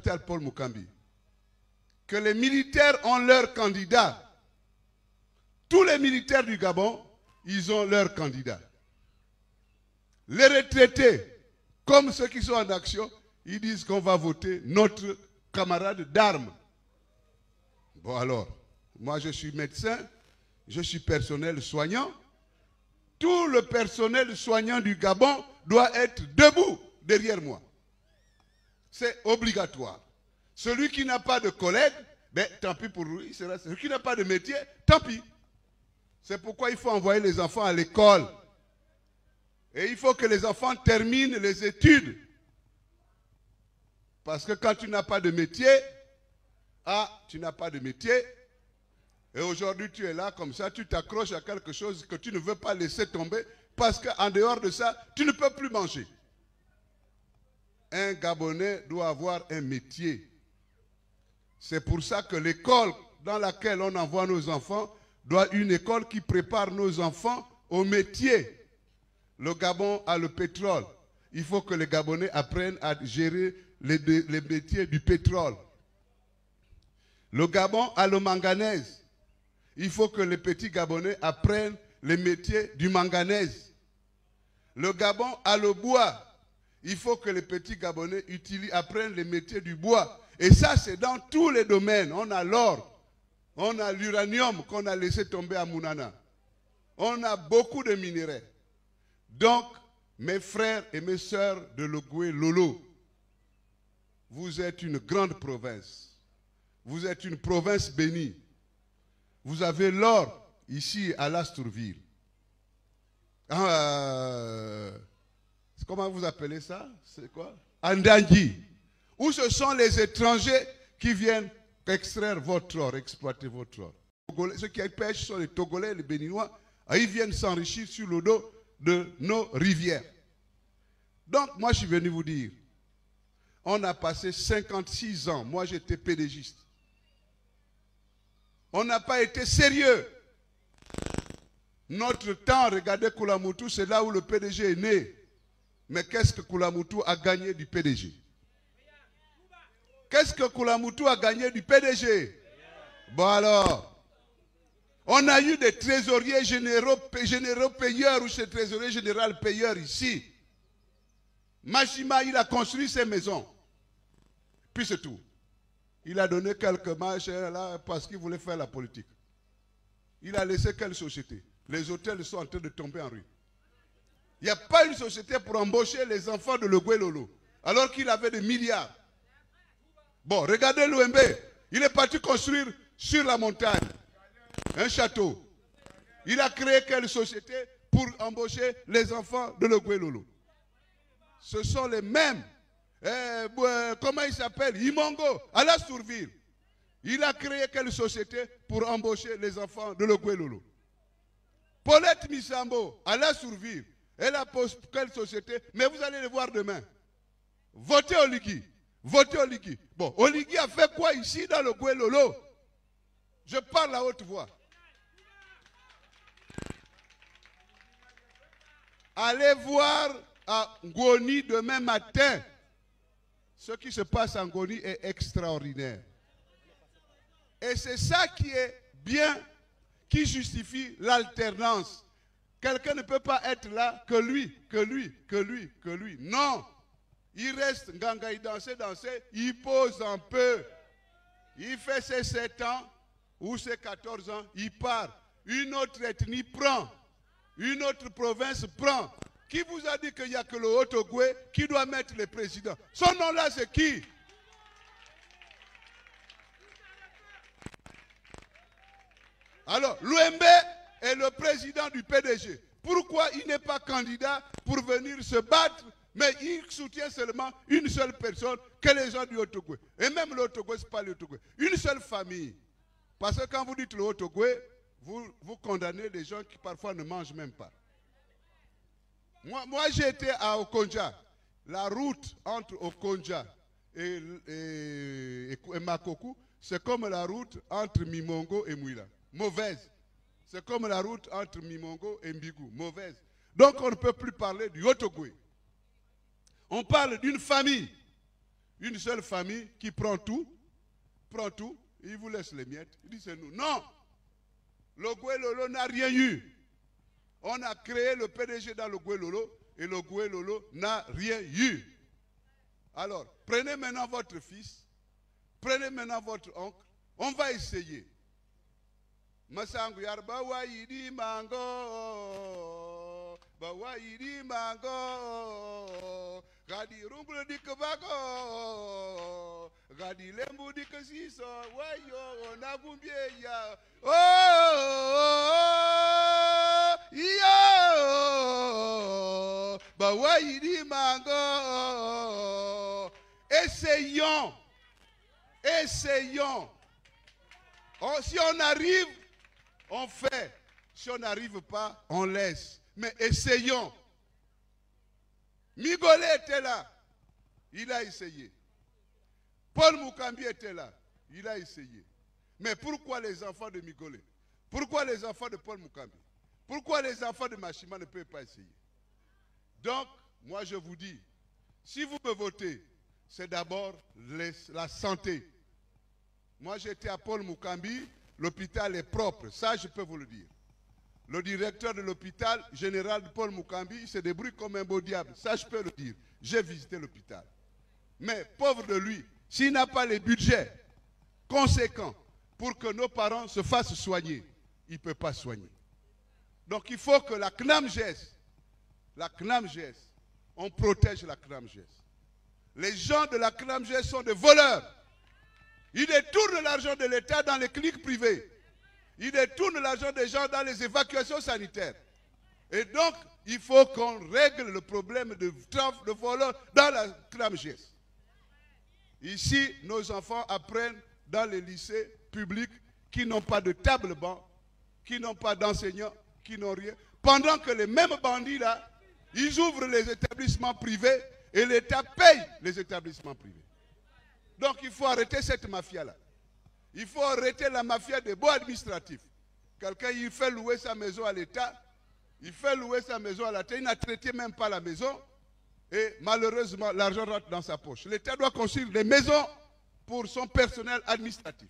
l'hôpital Paul Mukambi, que les militaires ont leur candidat. Tous les militaires du Gabon, ils ont leur candidat. Les retraités, comme ceux qui sont en action, ils disent qu'on va voter notre camarade d'armes. Bon alors, moi je suis médecin, je suis personnel soignant. Tout le personnel soignant du Gabon doit être debout derrière moi. C'est obligatoire. Celui qui n'a pas de collègue, ben, tant pis pour lui. Celui qui n'a pas de métier, tant pis. C'est pourquoi il faut envoyer les enfants à l'école. Et il faut que les enfants terminent les études. Parce que quand tu n'as pas de métier, tu n'as pas de métier. Et aujourd'hui, tu es là comme ça, tu t'accroches à quelque chose que tu ne veux pas laisser tomber. Parce qu'en dehors de ça, tu ne peux plus manger. Un Gabonais doit avoir un métier. C'est pour ça que l'école dans laquelle on envoie nos enfants doit être une école qui prépare nos enfants au métier. Le Gabon a le pétrole. Il faut que les Gabonais apprennent à gérer les métiers du pétrole. Le Gabon a le manganèse. Il faut que les petits Gabonais apprennent les métiers du manganèse. Le Gabon a le bois. Il faut que les petits Gabonais apprennent les métiers du bois. Et ça, c'est dans tous les domaines. On a l'or, on a l'uranium qu'on a laissé tomber à Mounana. On a beaucoup de minéraux. Donc, mes frères et mes sœurs de Logoué Lolo, vous êtes une grande province. Vous êtes une province bénie. Vous avez l'or ici à Lastourville. Comment vous appelez ça? C'est quoi? Andangui. Où ce sont les étrangers qui viennent extraire votre or, exploiter votre or. Ceux qui pêchent sont les Togolais, les Béninois. Ils viennent s'enrichir sur le dos de nos rivières. Donc, moi, je suis venu vous dire, on a passé 56 ans. Moi, j'étais PDGiste. On n'a pas été sérieux. Notre temps, regardez Koulamoutou, c'est là où le PDG est né. Mais qu'est-ce que Koulamoutou a gagné du PDG? Qu'est-ce que Koulamoutou a gagné du PDG? Bon alors, on a eu des trésoriers généraux payeurs ou chez trésorier général payeur ici. Machima, il a construit ses maisons. Puis c'est tout. Il a donné quelques machins là parce qu'il voulait faire la politique. Il a laissé quelle société? Les hôtels sont en train de tomber en rue. Il n'y a pas une société pour embaucher les enfants de Logoué Lolo, alors qu'il avait des milliards. Bon, regardez l'OMB. Il est parti construire sur la montagne un château. Il a créé quelle société pour embaucher les enfants de Logoué Lolo? Ce sont les mêmes. Comment il s'appelle? Imongo, à Lastourville. Il a créé quelle société pour embaucher les enfants de Logoué Lolo? Paulette Missambo, à Lastourville. Elle a posé quelle société? Mais vous allez le voir demain. Votez Oligui. Votez Oligui. Bon, Oligui a fait quoi ici dans le Logoué Lolo? Je parle à haute voix. Allez voir à Ngoni demain matin. Ce qui se passe en Ngoni est extraordinaire. Et c'est ça qui est bien, qui justifie l'alternance. Quelqu'un ne peut pas être là que lui, que lui, que lui, que lui. Non. Il reste Nganga, il danser, il pose un peu. Il fait ses 7 ans ou ses 14 ans, il part. Une autre ethnie prend. Une autre province prend. Qui vous a dit qu'il n'y a que le Haut-Ogoué qui doit mettre le président? Son nom-là, c'est qui? Alors, l'OMB est le président du PDG. Pourquoi il n'est pas candidat pour venir se battre, mais il soutient seulement une seule personne, que les gens du Haut-Ogoué? Et même le Haut-Ogoué, ce n'est pas le Haut-Ogoué. Une seule famille. Parce que quand vous dites le Haut-Ogoué, vous condamnez des gens qui parfois ne mangent même pas. Moi j'ai été à Okonja. La route entre Okonja et Makokou, c'est comme la route entre Mimongo et Mouila. Mauvaise. C'est comme la route entre Mimongo et Mbigou. Mauvaise. Donc on ne peut plus parler du Haut-Ogoué. On parle d'une famille. une seule famille qui prend tout, et il vous laisse les miettes. Il dit c'est nous. Non! Le Gouelolo n'a rien eu. On a créé le PDG dans le Gouelolo et le Gouelolo n'a rien eu. Alors, prenez maintenant votre fils, prenez maintenant votre oncle, on va essayer. Masangu yarba waidi mango, ba waidi mango, gadi rumble dikabago, gadi lembu dikasiso, wayo nabumbie ya, oh, yo, ba waidi mango. Essayons, essayons. Si on arrive, on fait. Si on n'arrive pas, on laisse. Mais essayons. Migolé était là. Il a essayé. Paul Mukambi était là. Il a essayé. Mais pourquoi les enfants de Migolé? Pourquoi les enfants de Paul Mukambi? Pourquoi les enfants de Machima ne peuvent pas essayer? Donc, moi je vous dis, si vous me votez, c'est d'abord la santé. Moi j'étais à Paul Mukambi, l'hôpital est propre, ça je peux vous le dire. Le directeur de l'hôpital général de Paul Mukambi, il se débrouille comme un beau diable, ça je peux le dire. J'ai visité l'hôpital. Mais pauvre de lui, s'il n'a pas les budgets conséquents pour que nos parents se fassent soigner, il ne peut pas soigner. Donc il faut que la CNAMGS, on protège la CNAMGS. Les gens de la CNAMGS sont des voleurs. Ils détournent l'argent de l'État dans les cliniques privées. Ils détournent l'argent des gens dans les évacuations sanitaires. Et donc, il faut qu'on règle le problème de voleurs dans la CNAMGS. Ici, nos enfants apprennent dans les lycées publics qui n'ont pas de table-banc, qui n'ont pas d'enseignants, qui n'ont rien. Pendant que les mêmes bandits là, ils ouvrent les établissements privés et l'État paye les établissements privés. Donc il faut arrêter cette mafia-là. Il faut arrêter la mafia des baux administratifs. Quelqu'un, il fait louer sa maison à l'État, il fait louer sa maison à l'État, il n'a traité même pas la maison, et malheureusement, l'argent rentre dans sa poche. L'État doit construire des maisons pour son personnel administratif.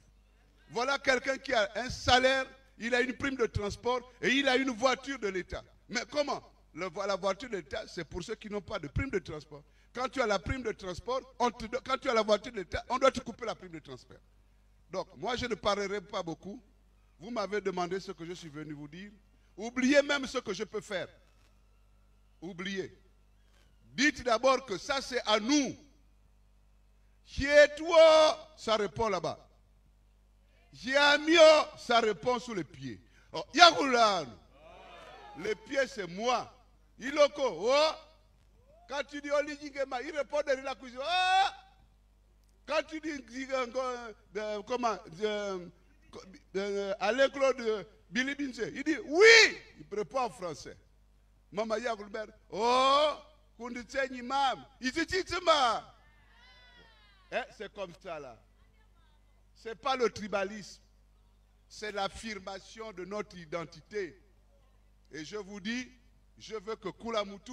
Voilà quelqu'un qui a un salaire, il a une prime de transport, et il a une voiture de l'État. Mais comment? La voiture de l'État, c'est pour ceux qui n'ont pas de prime de transport. Quand tu as la prime de transport, quand tu as la voiture de l'État, on doit te couper la prime de transport. Donc, moi, je ne parlerai pas beaucoup. Vous m'avez demandé ce que je suis venu vous dire. Oubliez même ce que je peux faire. Oubliez. Dites d'abord que ça, c'est à nous. Qui est toi? Ça répond là-bas. Yamio, ça répond sous les pieds. Oh, Yagoulane. Les pieds, c'est moi. Iloko, oh. Quand tu dis Oligingema, il répond derrière la cuisine. Oh. Quand tu dis comment Alain Claude Billy Binze, il dit oui. Il répond en français. Maman Yagoulbert, oh, Kunditsenyi mam, Ititima. C'est comme ça là. Ce n'est pas le tribalisme. C'est l'affirmation de notre identité. Et je vous dis, je veux que Kulamutu,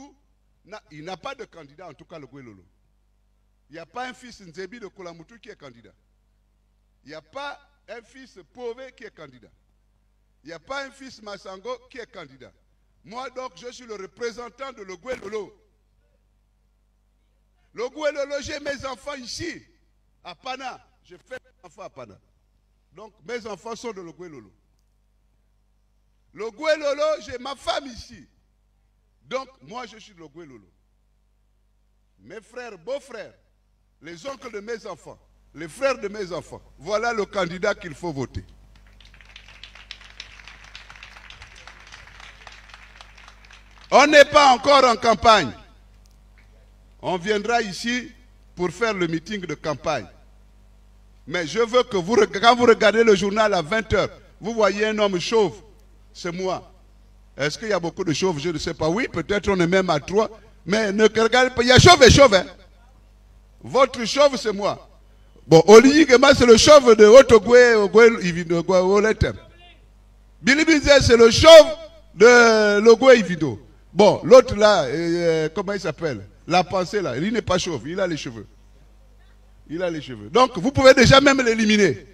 il n'a pas de candidat, en tout cas le Gouelolo. Il n'y a pas un fils Nzebi de Kulamutu qui est candidat. Il n'y a pas un fils Pové qui est candidat. Il n'y a pas un fils Massango qui est candidat. Moi donc, je suis le représentant de le Gouelolo. Le Gouelolo, j'ai mes enfants ici, à Pana. Je fais mes enfants à Pana. Donc, mes enfants sont de le Gouelolo. Le Gouelolo, j'ai ma femme ici. Donc, moi, je suis le Gouelolo. Mes frères, beaux-frères, les oncles de mes enfants, les frères de mes enfants, voilà le candidat qu'il faut voter. On n'est pas encore en campagne. On viendra ici pour faire le meeting de campagne. Mais je veux que vous, quand vous regardez le journal à 20 h, vous voyez un homme chauve. C'est moi. Est-ce qu'il y a beaucoup de chauves? Je ne sais pas. Oui, peut-être on est même à 3. Mais ne regardez pas. Il y a chauve et chauve. Hein? Votre chauve, c'est moi. Bon, Olivier Gema, c'est le chauve de Otogwe. Billy Binze, c'est le chauve de Logwe Ivido. Bon, l'autre là, comment il s'appelle? La pensée là, il n'est pas chauve, il a les cheveux. Il a les cheveux. Donc, vous pouvez déjà même l'éliminer.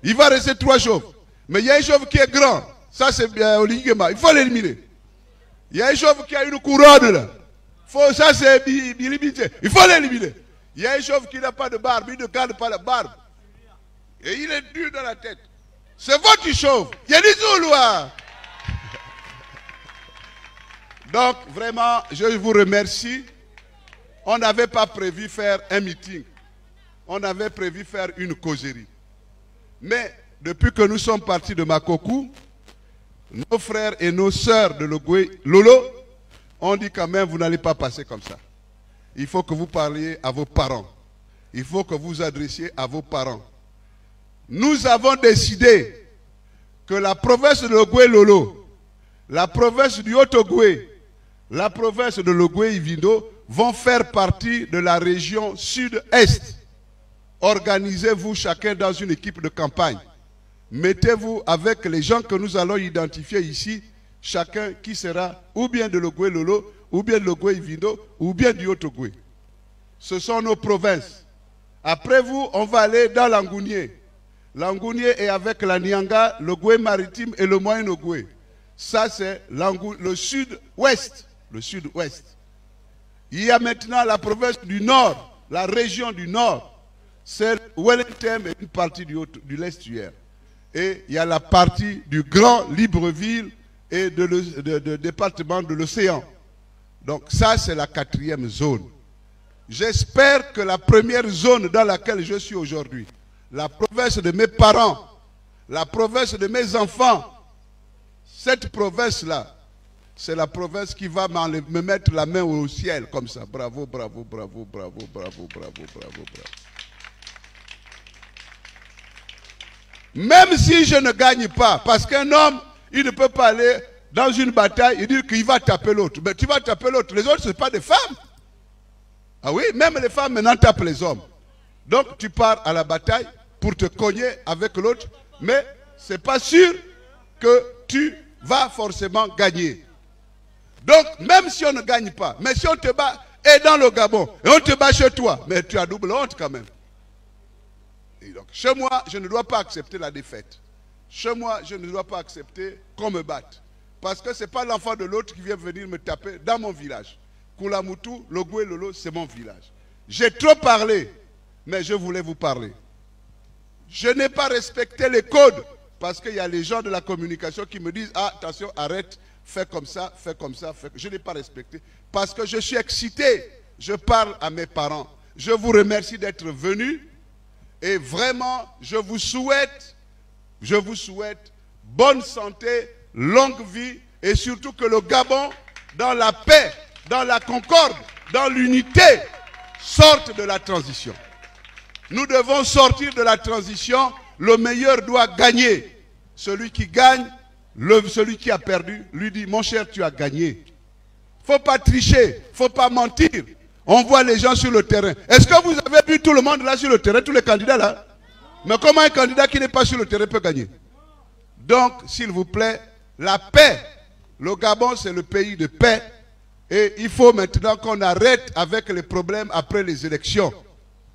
Il va rester 3 chauves. Mais il y a un chauve qui est grand. Ça, c'est Olingema. Il faut l'éliminer. Il y a un chauve qui a une couronne là. Ça, c'est Bilibité. Il faut l'éliminer. Il y a un chauve qui n'a pas de barbe. Il ne garde pas la barbe. Et il est dur dans la tête. C'est votre chauve. Il y a des Zoulois. Donc, vraiment, je vous remercie. On n'avait pas prévu faire un meeting. On avait prévu faire une causerie. Mais, depuis que nous sommes partis de Makokou, nos frères et nos sœurs de Lolo ont dit quand même, vous n'allez pas passer comme ça. Il faut que vous parliez à vos parents. Il faut que vous adressiez à vos parents. Nous avons décidé que la province de Logoué-Lolo, la province du Haut-Ogoué, la province de Logoué-Ivindo vont faire partie de la région sud-est. Organisez-vous chacun dans une équipe de campagne. Mettez-vous avec les gens que nous allons identifier ici, chacun qui sera ou bien de Logoué-Lolo, ou bien de Logoué-Ivindo, ou bien du Haut-Ogoué. Ce sont nos provinces. Après vous, on va aller dans l'Angounié. L'Angounié est avec la Nianga, le Goué maritime et le Moyen-Ogoué. Ça, c'est le sud-ouest. Le sud-ouest. Il y a maintenant la province du nord, la région du nord. C'est Wellington et une partie du l'estuaire. Et il y a la partie du Grand Libreville et de département de l'océan. Donc ça, c'est la 4e zone. J'espère que la première zone dans laquelle je suis aujourd'hui, la province de mes parents, la province de mes enfants, cette province-là, c'est la province qui va me mettre la main au ciel comme ça. Bravo, bravo, bravo, bravo, bravo, bravo, bravo, bravo. Même si je ne gagne pas, parce qu'un homme, il ne peut pas aller dans une bataille et dire qu'il va taper l'autre. Mais tu vas taper l'autre. Les autres, ce ne sont pas des femmes. Ah oui, même les femmes maintenant tapent les hommes. Donc tu pars à la bataille pour te cogner avec l'autre, mais ce n'est pas sûr que tu vas forcément gagner. Donc même si on ne gagne pas, mais si on te bat, et dans le Gabon, et on te bat chez toi, mais tu as double honte quand même. Et donc, chez moi, je ne dois pas accepter la défaite. Chez moi, je ne dois pas accepter qu'on me batte. Parce que ce n'est pas l'enfant de l'autre qui vient venir me taper dans mon village. Koulamutu, Logoué, Lolo, c'est mon village. J'ai trop parlé, mais je voulais vous parler. Je n'ai pas respecté les codes, parce qu'il y a les gens de la communication qui me disent « Ah, attention, arrête, fais comme ça, fais comme ça. » Je n'ai pas respecté, parce que je suis excité. Je parle à mes parents. Je vous remercie d'être venus. Et vraiment, je vous souhaite bonne santé, longue vie, et surtout que le Gabon, dans la paix, dans la concorde, dans l'unité, sorte de la transition. Nous devons sortir de la transition. Le meilleur doit gagner. Celui qui gagne, celui qui a perdu, lui dit, mon cher, tu as gagné. Il ne faut pas tricher, il ne faut pas mentir. On voit les gens sur le terrain. Est-ce que vous avez vu tout le monde là sur le terrain, tous les candidats là? Mais comment un candidat qui n'est pas sur le terrain peut gagner? Donc, s'il vous plaît, la paix. Le Gabon, c'est le pays de paix. Et il faut maintenant qu'on arrête avec les problèmes après les élections.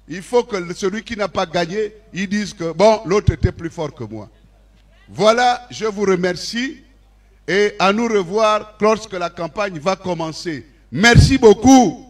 Il faut que celui qui n'a pas gagné, il dise que, bon, l'autre était plus fort que moi. Voilà, je vous remercie. Et à nous revoir lorsque la campagne va commencer. Merci beaucoup.